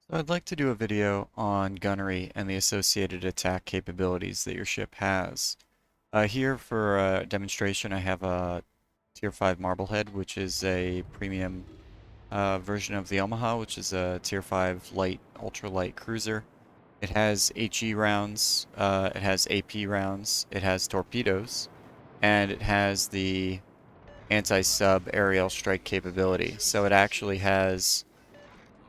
So I'd like to do a video on gunnery and the associated attack capabilities that your ship has. Here for a demonstration I have a Tier 5 Marblehead, which is a premium version of the Omaha, which is a Tier 5 light, ultralight cruiser. It has HE rounds, it has AP rounds, it has torpedoes, and it has the anti-sub aerial strike capability. So it actually has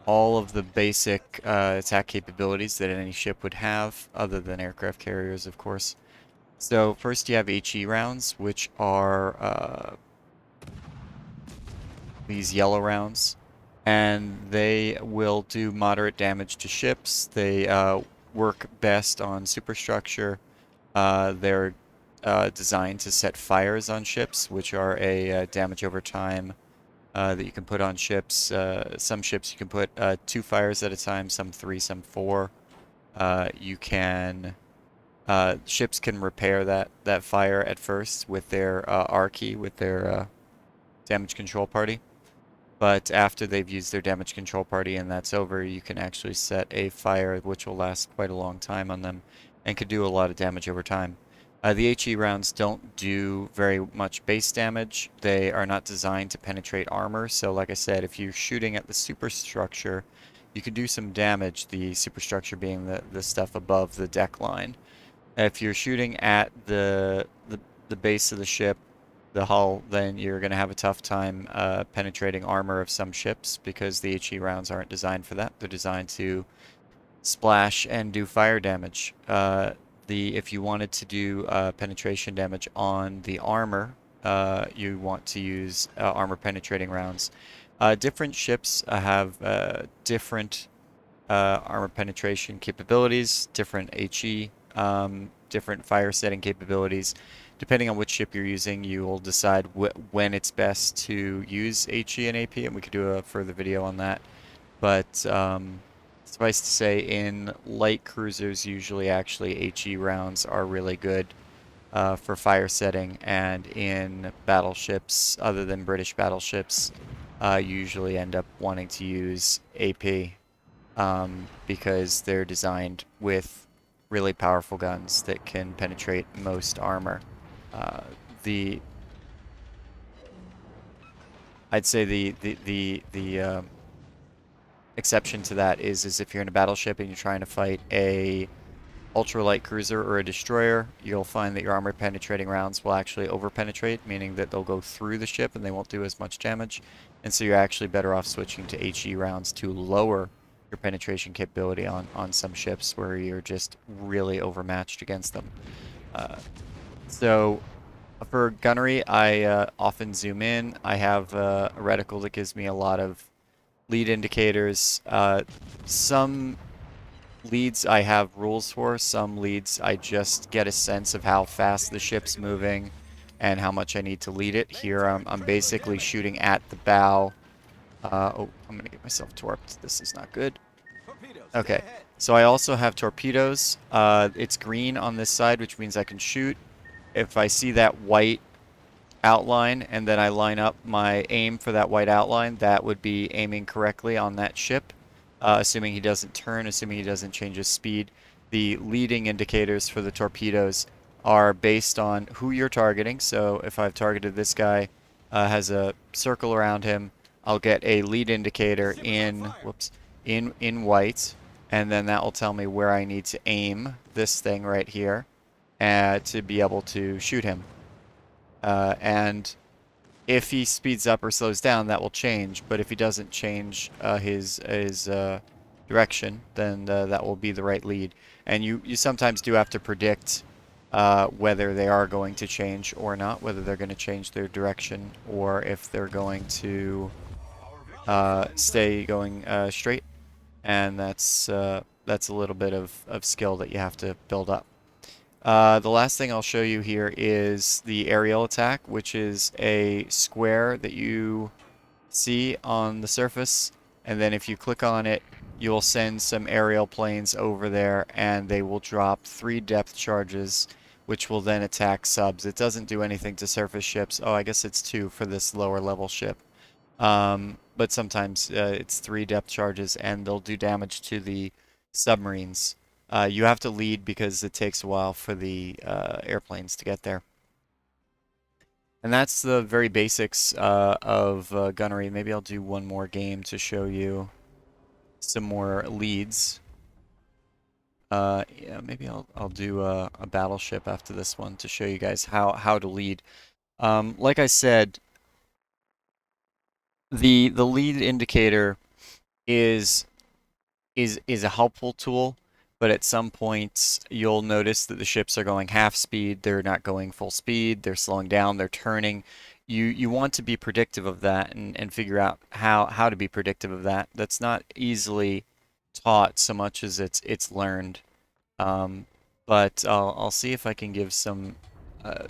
all of the basic attack capabilities that any ship would have, other than aircraft carriers, of course. So first you have HE rounds, which are these yellow rounds, and they will do moderate damage to ships. They work best on superstructure. They're designed to set fires on ships, which are a damage over time that you can put on ships. Some ships you can put 2 fires at a time, some 3, some 4. You can ships can repair that fire at first with their R key, with their damage control party. But after they've used their damage control party and that's over, you can actually set a fire which will last quite a long time on them and could do a lot of damage over time. The HE rounds don't do very much base damage. They are not designed to penetrate armor. So like I said, if you're shooting at the superstructure, you can do some damage, the superstructure being the stuff above the deck line. If you're shooting at the base of the ship, the hull, then you're going to have a tough time penetrating armor of some ships because the HE rounds aren't designed for that. They're designed to splash and do fire damage. If you wanted to do penetration damage on the armor, you want to use armor penetrating rounds. Different ships have different armor penetration capabilities, different HE, different fire setting capabilities. Depending on which ship you're using, you will decide when it's best to use HE and AP, and we could do a further video on that. But suffice to say, in light cruisers, usually actually HE rounds are really good for fire setting, and in battleships, other than British battleships, you usually end up wanting to use AP because they're designed with really powerful guns that can penetrate most armor. Uh, the I'd say the exception to that is if you're in a battleship and you're trying to fight a ultralight cruiser or a destroyer, you'll find that your armor penetrating rounds will actually over penetrate, meaning that they'll go through the ship and they won't do as much damage. And so you're actually better off switching to HE rounds to lower your penetration capability on some ships where you're just really overmatched against them. Uh, so for gunnery, I often zoom in. I have a reticle that gives me a lot of lead indicators. Some leads I have rules for. Some leads I just get a sense of how fast the ship's moving and how much I need to lead it. Here I'm basically shooting at the bow. Oh, I'm going to get myself torped. This is not good. Okay, so I also have torpedoes. It's green on this side, which means I can shoot. If I see that white outline and then I line up my aim for that white outline, that would be aiming correctly on that ship, assuming he doesn't turn, assuming he doesn't change his speed. The leading indicators for the torpedoes are based on who you're targeting. So if I've targeted this guy, has a circle around him, I'll get a lead indicator in white, and then that will tell me where I need to aim this thing right here to be able to shoot him. And if he speeds up or slows down, that will change. But if he doesn't change his direction, then that will be the right lead. And you sometimes do have to predict whether they are going to change or not, whether they're going to change their direction or if they're going to stay going straight. And that's a little bit of skill that you have to build up. The last thing I'll show you here is the aerial attack, which is a square that you see on the surface, and then if you click on it, you'll send some aerial planes over there, and they will drop 3 depth charges, which will then attack subs. It doesn't do anything to surface ships. Oh, I guess it's 2 for this lower level ship. But sometimes it's 3 depth charges, and they'll do damage to the submarines. You have to lead because it takes a while for the airplanes to get there. And that's the very basics of gunnery. Maybe I'll do one more game to show you some more leads. Yeah, maybe I'll do a battleship after this one to show you guys how to lead. Like I said, the lead indicator is is a helpful tool, but at some points you'll notice that the ships are going half speed, they're not going full speed, they're slowing down, they're turning. You want to be predictive of that and figure out how to be predictive of that. That's not easily taught so much as it's learned. Um, but I'll see if I can give uh,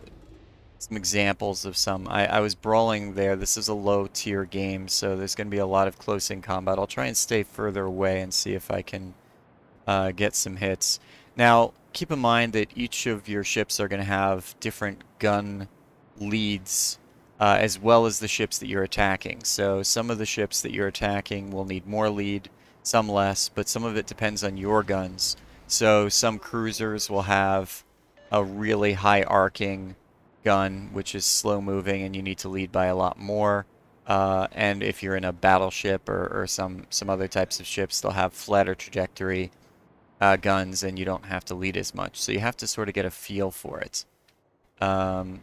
some examples of some. I was brawling there. This is a low tier game, so there's going to be a lot of close in combat. I'll try and stay further away and see if I can get some hits. Now, keep in mind that each of your ships are going to have different gun leads, as well as the ships that you're attacking. So some of the ships that you're attacking will need more lead, some less, but some of it depends on your guns. So some cruisers will have a really high arcing gun, which is slow moving, and you need to lead by a lot more. And if you're in a battleship or some other types of ships, they'll have flatter trajectory guns, and you don't have to lead as much. So you have to sort of get a feel for it. Um,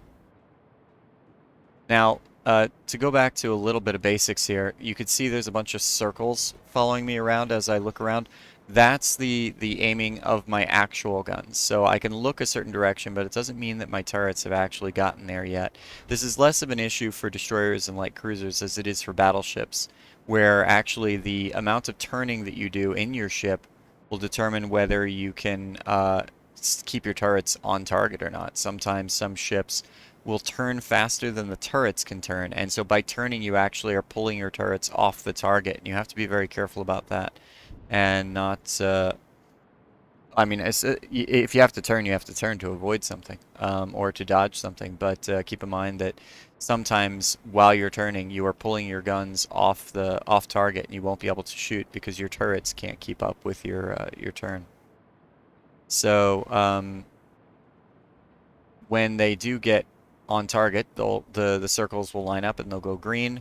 Now, to go back to a little bit of basics here, you can see there's a bunch of circles following me around as I look around. That's the aiming of my actual guns. So I can look a certain direction, but it doesn't mean that my turrets have actually gotten there yet. This is less of an issue for destroyers and light cruisers as it is for battleships, where actually the amount of turning that you do in your ship will determine whether you can keep your turrets on target or not. Sometimes some ships will turn faster than the turrets can turn, and so by turning you actually are pulling your turrets off the target, and you have to be very careful about that and not I mean, if you have to turn, you have to turn to avoid something or to dodge something, but keep in mind that sometimes while you're turning, you are pulling your guns off target, and you won't be able to shoot because your turrets can't keep up with your turn. So when they do get on target, the circles will line up and they'll go green.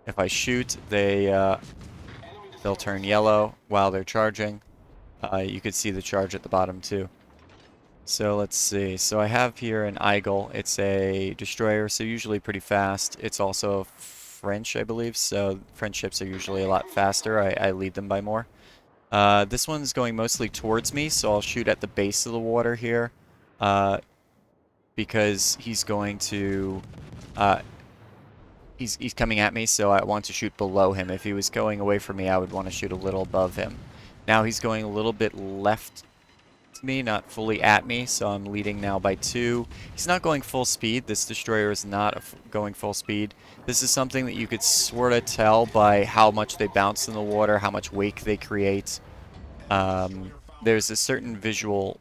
If I shoot, they'll turn yellow while they're charging. You could see the charge at the bottom too. So let's see. So I have here an Eagle. It's a destroyer, so usually pretty fast. It's also French, I believe, so French ships are usually a lot faster. I lead them by more. This one's going mostly towards me, so I'll shoot at the base of the water here. Uh, because he's going to uh, he's coming at me, so I want to shoot below him. If he was going away from me, I would want to shoot a little above him. Now he's going a little bit left to me, not fully at me, so I'm leading now by 2. He's not going full speed. This destroyer is not going full speed. This is something that you could sort of tell by how much they bounce in the water, how much wake they create. There's a certain visual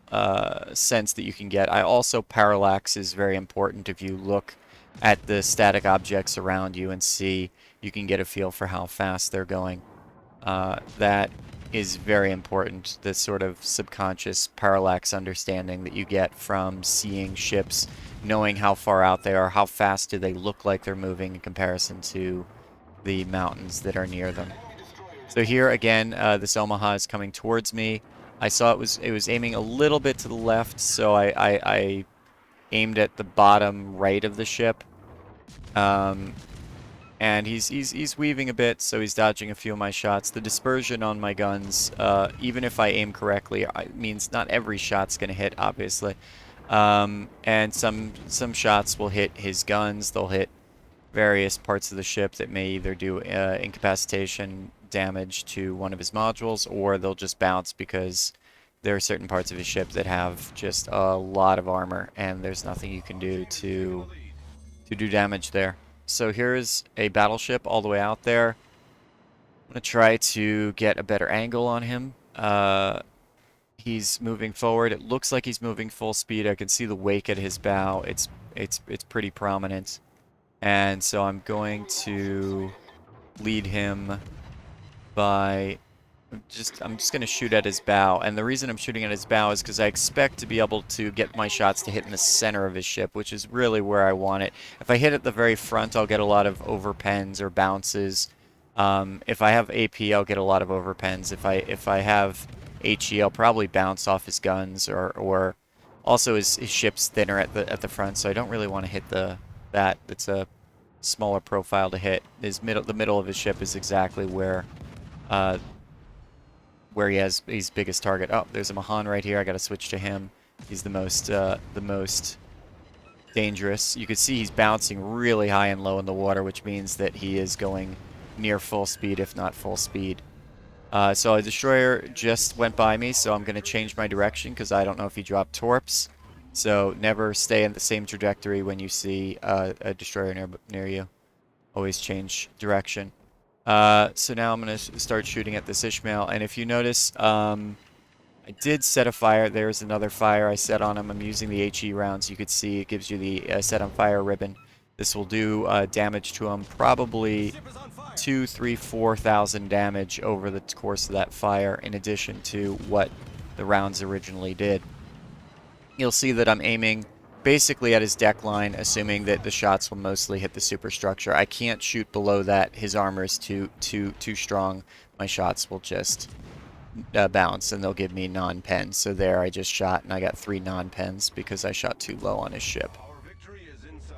sense that you can get. Also, parallax is very important. If you look at the static objects around you and see, you can get a feel for how fast they're going. That is very important, this sort of subconscious parallax understanding that you get from seeing ships, knowing how far out they are, how fast do they look like they're moving in comparison to the mountains that are near them. So here again, this Omaha is coming towards me. I saw it was aiming a little bit to the left, so I aimed at the bottom right of the ship. Um, and he's weaving a bit, so he's dodging a few of my shots. The dispersion on my guns, even if I aim correctly, means not every shot's gonna hit, obviously. And some shots will hit his guns. They'll hit various parts of the ship that may either do incapacitation damage to one of his modules, or they'll just bounce because there are certain parts of his ship that have just a lot of armor, and there's nothing you can do to do damage there. So here's a battleship all the way out there. I'm going to try to get a better angle on him. He's moving forward. It looks like he's moving full speed. I can see the wake at his bow. It's pretty prominent. And so I'm going to lead him by I'm just going to shoot at his bow. And the reason I'm shooting at his bow is because I expect to be able to get my shots to hit in the center of his ship, which is really where I want it. If I hit at the very front, I'll get a lot of overpens or bounces. If I have AP, I'll get a lot of overpens. If I have HE, I'll probably bounce off his guns, or also his ship's thinner at the front, so I don't really want to hit that. It's a smaller profile to hit. The middle of his ship is exactly uh, where he has his biggest target. Oh, there's a Mahan right here. I got to switch to him. He's the most dangerous. You can see he's bouncing really high and low in the water, which means that he is going near full speed, if not full speed. So a destroyer just went by me, so I'm going to change my direction because I don't know if he dropped torps. So never stay in the same trajectory when you see a destroyer near you. Always change direction. So now I'm going to start shooting at this Ishmael. And if you notice, I did set a fire. There's another fire I set on him. I'm using the HE rounds. You could see it gives you the set on fire ribbon. This will do damage to him, probably 2, 3, 4,000 damage over the course of that fire, in addition to what the rounds originally did. You'll see that I'm aiming basically at his deck line, assuming that the shots will mostly hit the superstructure. I can't shoot below that. His armor is too strong. My shots will just bounce, and they'll give me non-pens. So there, I just shot, and I got 3 non-pens because I shot too low on his ship.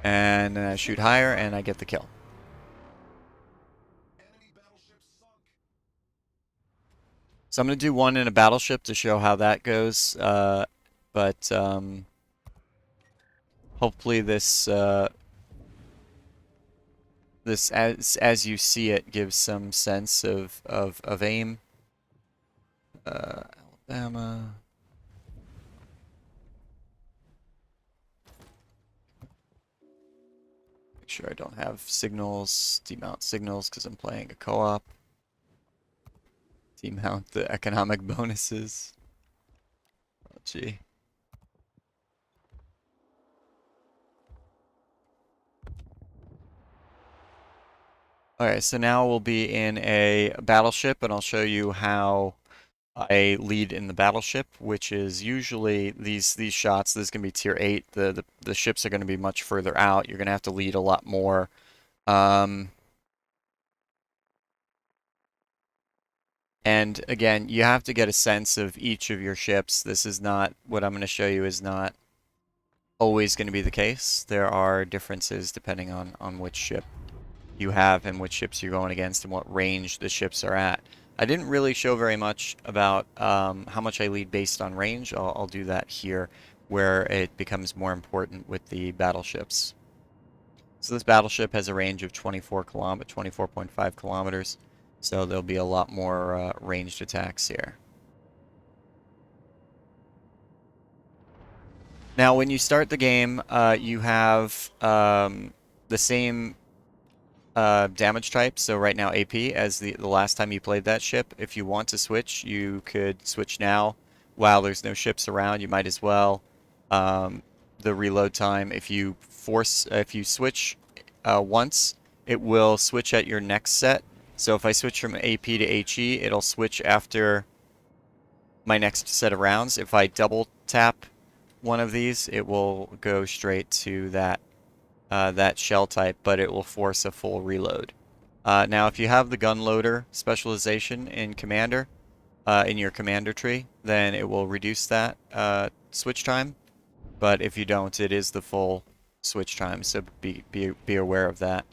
And then I shoot higher, and I get the kill. So I'm going to do one in a battleship to show how that goes. But hopefully this as you see it gives some sense of aim. Alabama. Make sure I don't have signals, demount signals because I'm playing a co-op. Demount the economic bonuses. Oh, gee. Alright, so now we'll be in a battleship, and I'll show you how I lead in the battleship, which is usually these shots. This is going to be tier 8. The ships are going to be much further out. You're going to have to lead a lot more. And again, you have to get a sense of each of your ships. This is not, what I'm going to show you is not always going to be the case. There are differences depending on which ship you have and which ships you're going against and what range the ships are at. I didn't really show very much about how much I lead based on range. I'll do that here, where it becomes more important with the battleships. So this battleship has a range of 24.5 kilometers. So there'll be a lot more ranged attacks here. Now, when you start the game, you have the same damage type. So right now AP as the last time you played that ship. If you want to switch, you could switch now. While there's no ships around, you might as well. The reload time, if you switch once, it will switch at your next set. So if I switch from AP to HE, it'll switch after my next set of rounds. If I double tap one of these, it will go straight to that shell type, but it will force a full reload. Now, if you have the gun loader specialization in Commander, in your Commander tree, then it will reduce that switch time. But if you don't, it is the full switch time. So be aware of that.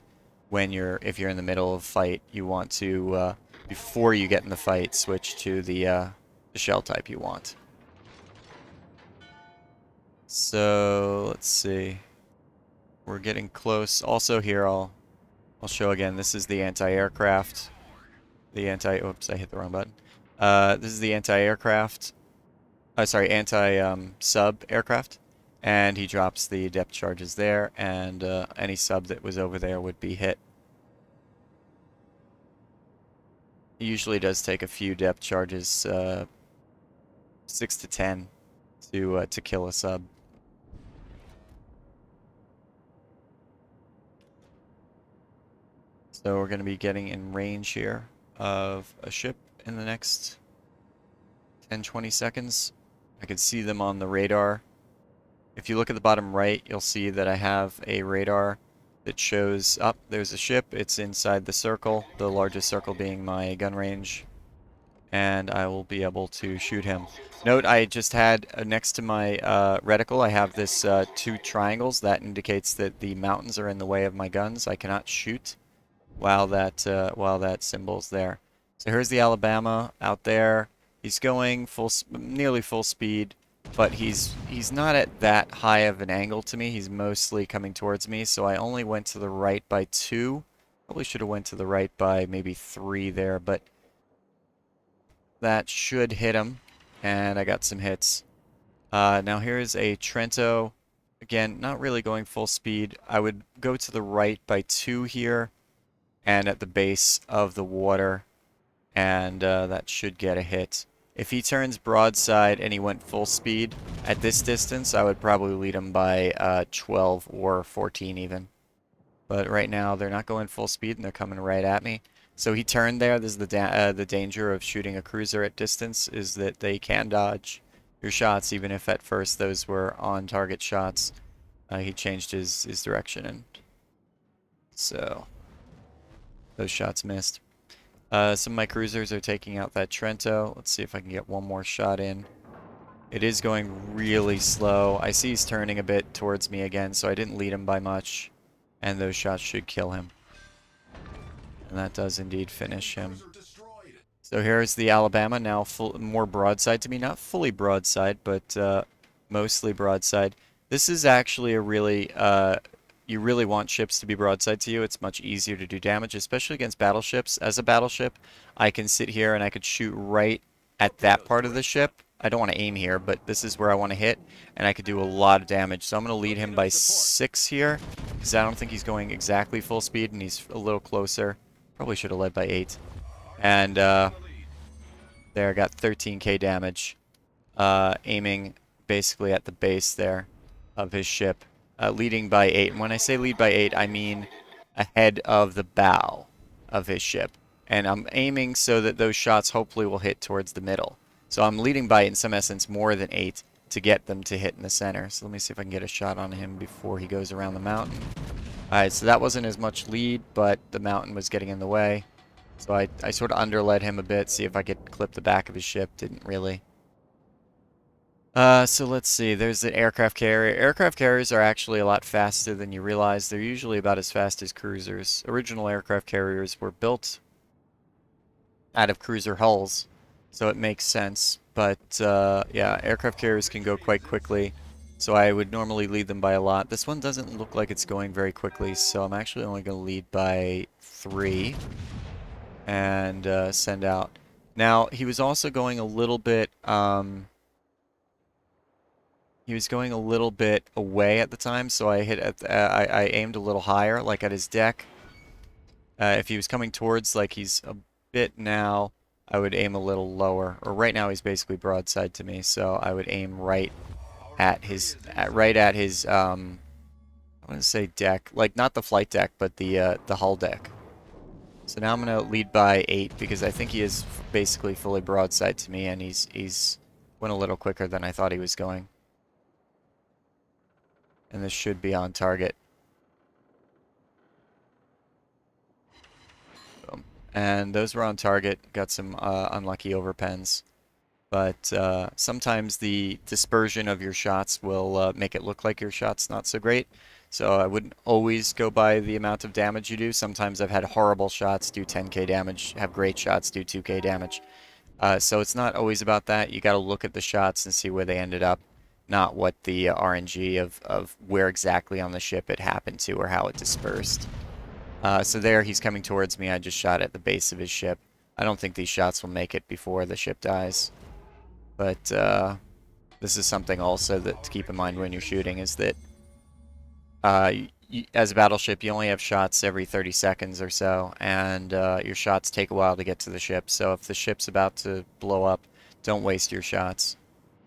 If you're in the middle of a fight, you want to before you get in the fight, switch to the shell type you want. So let's see. We're getting close. Also here, I'll show again. This is the anti-aircraft. Oops, I hit the wrong button. This is the anti-aircraft. Sorry, anti-sub aircraft. And he drops the depth charges there, and any sub that was over there would be hit. It usually does take a few depth charges, 6 to 10, to kill a sub. So we're going to be getting in range here of a ship in the next 10, 20 seconds. I can see them on the radar. If you look at the bottom right, you'll see that I have a radar that shows up. There's a ship. It's inside the circle, the largest circle being my gun range, and I will be able to shoot him. Note I just had next to my reticle, I have this 2 triangles. That indicates that the mountains are in the way of my guns. I cannot shoot while that symbol's there. So here's the Alabama out there. He's going nearly full speed, but he's not at that high of an angle to me. He's mostly coming towards me, so I only went to the right by 2. Probably should have went to the right by maybe 3 there, but that should hit him, and I got some hits. Now here's a Trento. Again, not really going full speed. I would go to the right by 2 here, and at the base of the water, and that should get a hit. If he turns broadside and he went full speed at this distance, I would probably lead him by 12 or 14 even. But right now they're not going full speed and they're coming right at me. So he turned there. This is the danger of shooting a cruiser at distance, is that they can dodge your shots, even if at first those were on target shots. He changed his direction, and so those shots missed. Some of my cruisers are taking out that Trento. Let's see if I can get one more shot in. It is going really slow. I see he's turning a bit towards me again, so I didn't lead him by much. And those shots should kill him. And that does indeed finish him. So here's the Alabama, now more broadside to me. Not fully broadside, but mostly broadside. This is actually a really... you really want ships to be broadside to you. It's much easier to do damage, especially against battleships. As a battleship, I can sit here and I could shoot right at that part of the ship. I don't want to aim here, but this is where I want to hit, and I could do a lot of damage. So I'm going to lead him by 6 here, because I don't think he's going exactly full speed, and he's a little closer. Probably should have led by 8. And there, I got 13k damage, aiming basically at the base there of his ship. Leading by 8. And when I say lead by 8, I mean ahead of the bow of his ship. And I'm aiming so that those shots hopefully will hit towards the middle. So I'm leading by, in some essence, more than 8 to get them to hit in the center. So let me see if I can get a shot on him before he goes around the mountain. Alright, so that wasn't as much lead, but the mountain was getting in the way. So I sort of underled him a bit, see if I could clip the back of his ship. Didn't really. So let's see, there's the aircraft carrier. Aircraft carriers are actually a lot faster than you realize. They're usually about as fast as cruisers. Original aircraft carriers were built out of cruiser hulls, so it makes sense. But yeah, aircraft carriers can go quite quickly, so I would normally lead them by a lot. This one doesn't look like it's going very quickly, so I'm actually only going to lead by 3 and send out. Now, he was also going a little bit... he was going a little bit away at the time, so I hit at I aimed a little higher, like at his deck. If he was coming towards, like he's a bit now, I would aim a little lower. Or right now he's basically broadside to me, so I would aim right at his I want to say deck, like not the flight deck, but the hull deck. So now I'm gonna lead by 8 because I think he is basically fully broadside to me, and he's went a little quicker than I thought he was going. And this should be on target. Boom. And those were on target. Got some unlucky overpens. But sometimes the dispersion of your shots will make it look like your shot's not so great. So I wouldn't always go by the amount of damage you do. Sometimes I've had horrible shots do 10k damage, have great shots do 2k damage. So it's not always about that. You got to look at the shots and see where they ended up, not what the RNG of where exactly on the ship it happened to or how it dispersed. So there, he's coming towards me. I just shot at the base of his ship. I don't think these shots will make it before the ship dies. But this is something also that to keep in mind when you're shooting, is that as a battleship, you only have shots every 30 seconds or so, and your shots take a while to get to the ship. So if the ship's about to blow up, don't waste your shots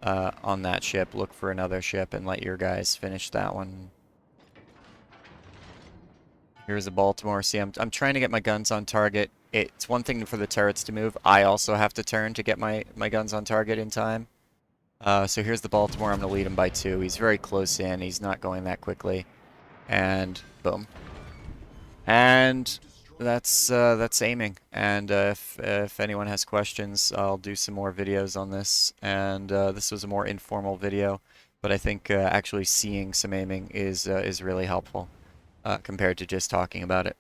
on that ship. Look for another ship and let your guys finish that one. Here's a Baltimore. See, I'm trying to get my guns on target. It's one thing for the turrets to move. I also have to turn to get my guns on target in time. So here's the Baltimore. I'm going to lead him by 2. He's very close in. He's not going that quickly. And boom. And that's aiming. And if anyone has questions, I'll do some more videos on this. And this was a more informal video, but I think actually seeing some aiming is really helpful compared to just talking about it.